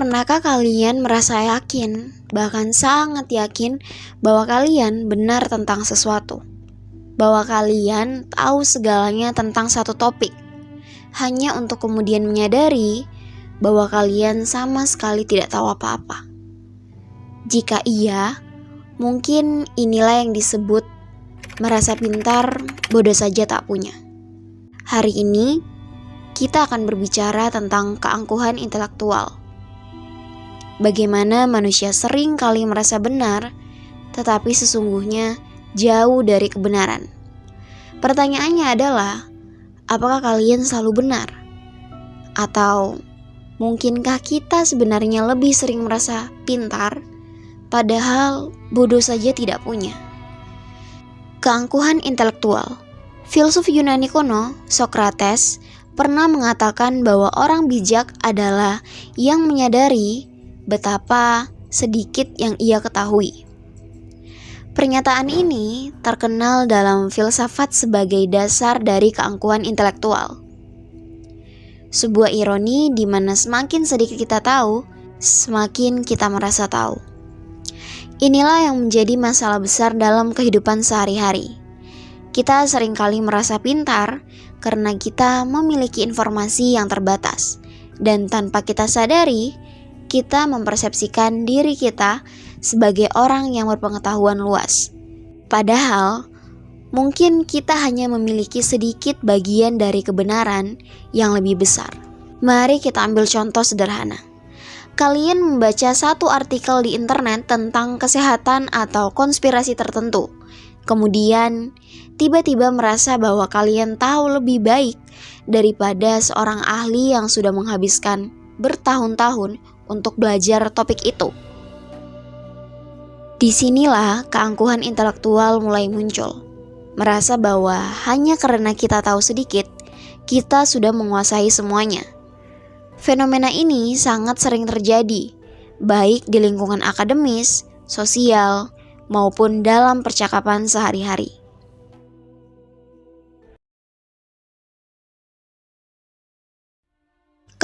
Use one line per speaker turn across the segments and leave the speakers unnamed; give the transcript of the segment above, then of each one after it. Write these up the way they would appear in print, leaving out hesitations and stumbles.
Pernahkah kalian merasa yakin, bahkan sangat yakin, bahwa kalian benar tentang sesuatu? Bahwa kalian tahu segalanya tentang satu topik, hanya untuk kemudian menyadari bahwa kalian sama sekali tidak tahu apa-apa? Jika iya, mungkin inilah yang disebut merasa pintar, bodoh saja tak punya. Hari ini, kita akan berbicara tentang keangkuhan intelektual. Bagaimana manusia sering kali merasa benar, tetapi sesungguhnya jauh dari kebenaran. Pertanyaannya adalah, apakah kalian selalu benar? Atau mungkinkah kita sebenarnya lebih sering merasa pintar, padahal bodoh saja tidak punya? Keangkuhan intelektual. Filsuf Yunani kuno, Socrates, pernah mengatakan bahwa orang bijak adalah yang menyadari betapa sedikit yang ia ketahui. Pernyataan ini terkenal dalam filsafat sebagai dasar dari keangkuhan intelektual. Sebuah ironi di mana semakin sedikit kita tahu, semakin kita merasa tahu. Inilah yang menjadi masalah besar dalam kehidupan sehari-hari. Kita seringkali merasa pintar karena kita memiliki informasi yang terbatas, dan tanpa kita sadari, kita mempersepsikan diri kita sebagai orang yang berpengetahuan luas. Padahal, mungkin kita hanya memiliki sedikit bagian dari kebenaran yang lebih besar. Mari kita ambil contoh sederhana. Kalian membaca satu artikel di internet tentang kesehatan atau konspirasi tertentu. Kemudian, tiba-tiba merasa bahwa kalian tahu lebih baik daripada seorang ahli yang sudah menghabiskan bertahun-tahun untuk belajar topik itu. Disinilah keangkuhan intelektual mulai muncul. Merasa bahwa hanya karena kita tahu sedikit, kita sudah menguasai semuanya. Fenomena ini sangat sering terjadi, baik di lingkungan akademis, sosial, maupun dalam percakapan sehari-hari.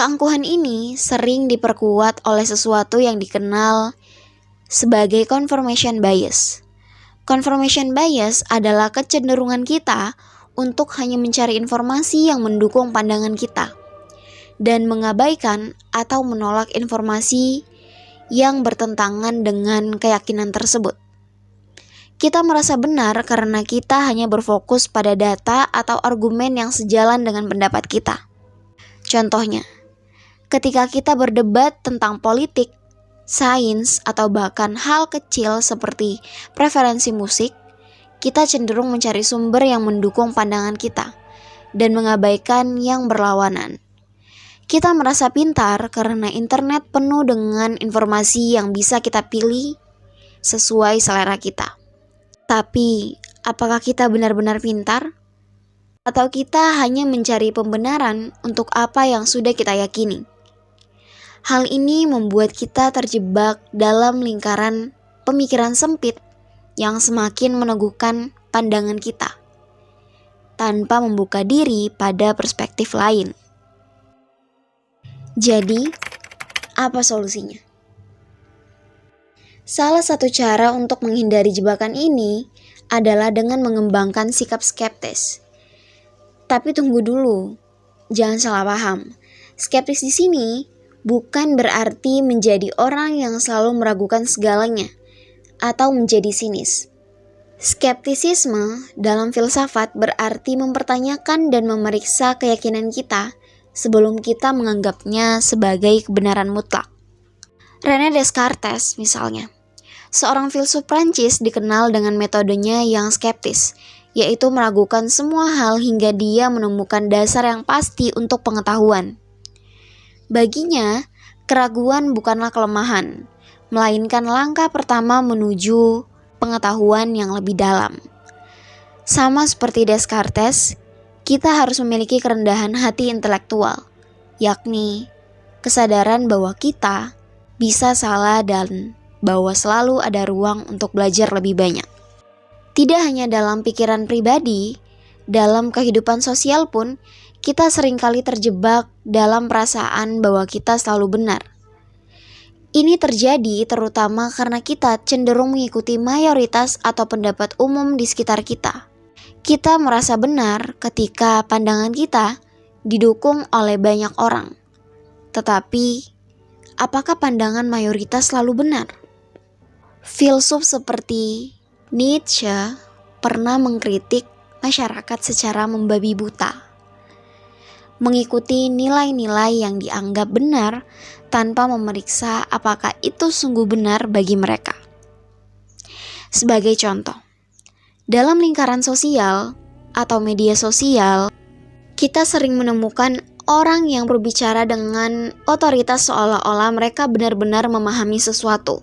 Keangkuhan ini sering diperkuat oleh sesuatu yang dikenal sebagai confirmation bias. Confirmation bias adalah kecenderungan kita untuk hanya mencari informasi yang mendukung pandangan kita dan mengabaikan atau menolak informasi yang bertentangan dengan keyakinan tersebut. Kita merasa benar karena kita hanya berfokus pada data atau argumen yang sejalan dengan pendapat kita. Contohnya, ketika kita berdebat tentang politik, sains, atau bahkan hal kecil seperti preferensi musik, kita cenderung mencari sumber yang mendukung pandangan kita dan mengabaikan yang berlawanan. Kita merasa pintar karena internet penuh dengan informasi yang bisa kita pilih sesuai selera kita. Tapi, apakah kita benar-benar pintar? Atau kita hanya mencari pembenaran untuk apa yang sudah kita yakini? Hal ini membuat kita terjebak dalam lingkaran pemikiran sempit yang semakin meneguhkan pandangan kita, tanpa membuka diri pada perspektif lain. Jadi, apa solusinya? Salah satu cara untuk menghindari jebakan ini adalah dengan mengembangkan sikap skeptis. Tapi tunggu dulu, jangan salah paham. Skeptis di sini bukan berarti menjadi orang yang selalu meragukan segalanya atau menjadi sinis. Skeptisisme dalam filsafat berarti mempertanyakan dan memeriksa keyakinan kita sebelum kita menganggapnya sebagai kebenaran mutlak. René Descartes misalnya, seorang filsuf Prancis dikenal dengan metodenya yang skeptis, yaitu meragukan semua hal hingga dia menemukan dasar yang pasti untuk pengetahuan. Baginya, keraguan bukanlah kelemahan, melainkan langkah pertama menuju pengetahuan yang lebih dalam. Sama seperti Descartes, kita harus memiliki kerendahan hati intelektual, yakni kesadaran bahwa kita bisa salah dan bahwa selalu ada ruang untuk belajar lebih banyak. Tidak hanya dalam pikiran pribadi, dalam kehidupan sosial pun, kita seringkali terjebak dalam perasaan bahwa kita selalu benar. Ini terjadi terutama karena kita cenderung mengikuti mayoritas atau pendapat umum di sekitar kita. Kita merasa benar ketika pandangan kita didukung oleh banyak orang. Tetapi, apakah pandangan mayoritas selalu benar? Filsuf seperti Nietzsche pernah mengkritik masyarakat secara membabi buta, mengikuti nilai-nilai yang dianggap benar tanpa memeriksa apakah itu sungguh benar bagi mereka. Sebagai contoh, dalam lingkaran sosial atau media sosial, kita sering menemukan orang yang berbicara dengan otoritas seolah-olah mereka benar-benar memahami sesuatu.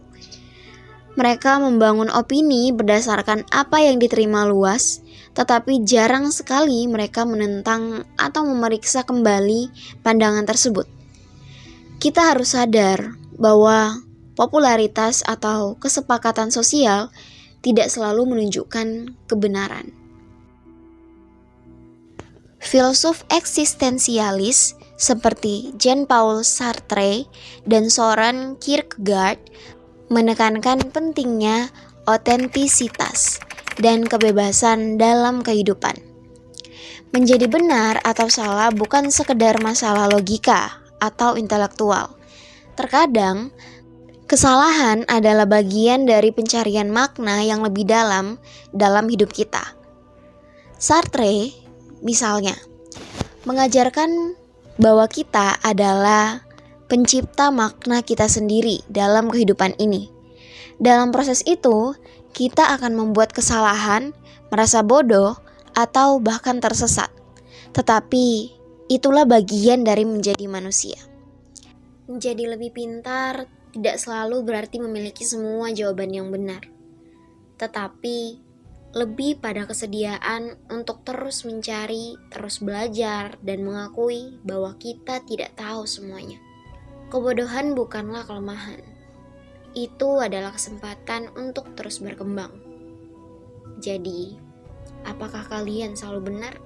Mereka membangun opini berdasarkan apa yang diterima luas, tetapi jarang sekali mereka menentang atau memeriksa kembali pandangan tersebut. Kita harus sadar bahwa popularitas atau kesepakatan sosial tidak selalu menunjukkan kebenaran. Filsuf eksistensialis seperti Jean-Paul Sartre dan Soren Kierkegaard menekankan pentingnya otentisitas dan kebebasan dalam kehidupan. Menjadi benar atau salah bukan sekedar masalah logika atau intelektual. Terkadang, kesalahan adalah bagian dari pencarian makna yang lebih dalam hidup kita. Sartre, misalnya, mengajarkan bahwa kita adalah pencipta makna kita sendiri dalam kehidupan ini. Dalam proses itu, kita akan membuat kesalahan, merasa bodoh, atau bahkan tersesat. Tetapi, itulah bagian dari menjadi manusia. Menjadi lebih pintar tidak selalu berarti memiliki semua jawaban yang benar. Tetapi, lebih pada kesediaan untuk terus mencari, terus belajar, dan mengakui bahwa kita tidak tahu semuanya. Kebodohan bukanlah kelemahan. Itu adalah kesempatan untuk terus berkembang. Jadi, apakah kalian selalu benar?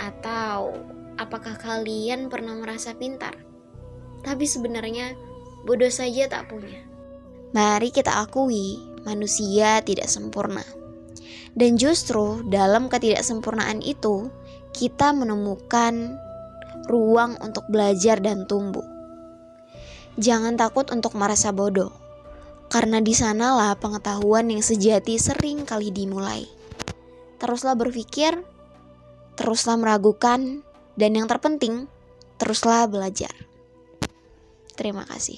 Atau apakah kalian pernah merasa pintar, tapi sebenarnya bodoh saja tak punya? Mari kita akui, manusia tidak sempurna. Dan justru dalam ketidaksempurnaan itu, kita menemukan ruang untuk belajar dan tumbuh. Jangan takut untuk merasa bodoh, karena di sanalah pengetahuan yang sejati sering kali dimulai. Teruslah berpikir, teruslah meragukan, dan yang terpenting, teruslah belajar. Terima kasih.